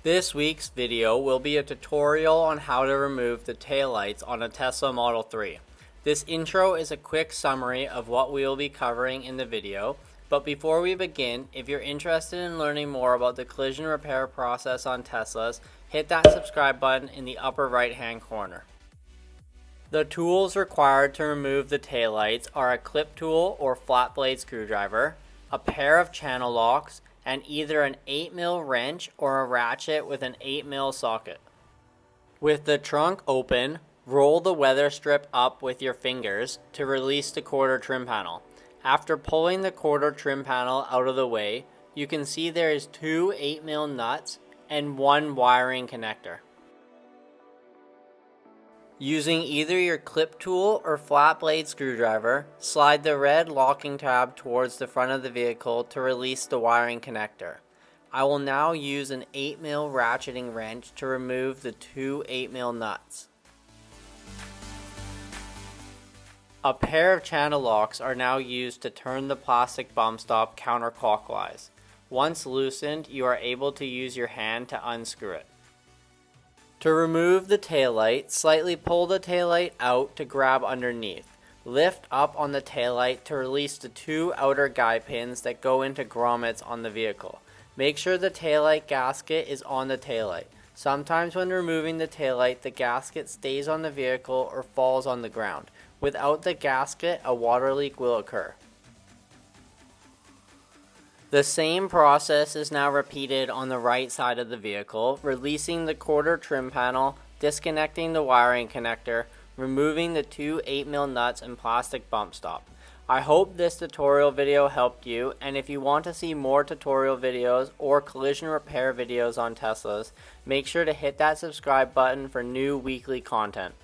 This week's video will be a tutorial on how to remove the taillights on a Tesla Model 3. This intro is a quick summary of what we will be covering in the video, but before we begin, if you're interested in learning more about the collision repair process on Teslas, hit that subscribe button in the upper right hand corner. The tools required to remove the taillights are a clip tool or flat blade screwdriver, a pair of channel locks, and either an 8mm wrench or a ratchet with an 8mm socket. With the trunk open, roll the weather strip up with your fingers to release the quarter trim panel. After pulling the quarter trim panel out of the way, you can see there is two 8mm nuts and one wiring connector. Using either your clip tool or flat blade screwdriver, slide the red locking tab towards the front of the vehicle to release the wiring connector. I will now use an 8mm ratcheting wrench to remove the two 8mm nuts. A pair of channel locks are now used to turn the plastic bump stop counterclockwise. Once loosened, you are able to use your hand to unscrew it. To remove the taillight, slightly pull the taillight out to grab underneath. Lift up on the taillight to release the two outer guide pins that go into grommets on the vehicle. Make sure the taillight gasket is on the taillight. Sometimes when removing the taillight, the gasket stays on the vehicle or falls on the ground. Without the gasket, a water leak will occur. The same process is now repeated on the right side of the vehicle, releasing the quarter trim panel, disconnecting the wiring connector, removing the two 8mm nuts and plastic bump stop. I hope this tutorial video helped you, and if you want to see more tutorial videos or collision repair videos on Teslas, make sure to hit that subscribe button for new weekly content.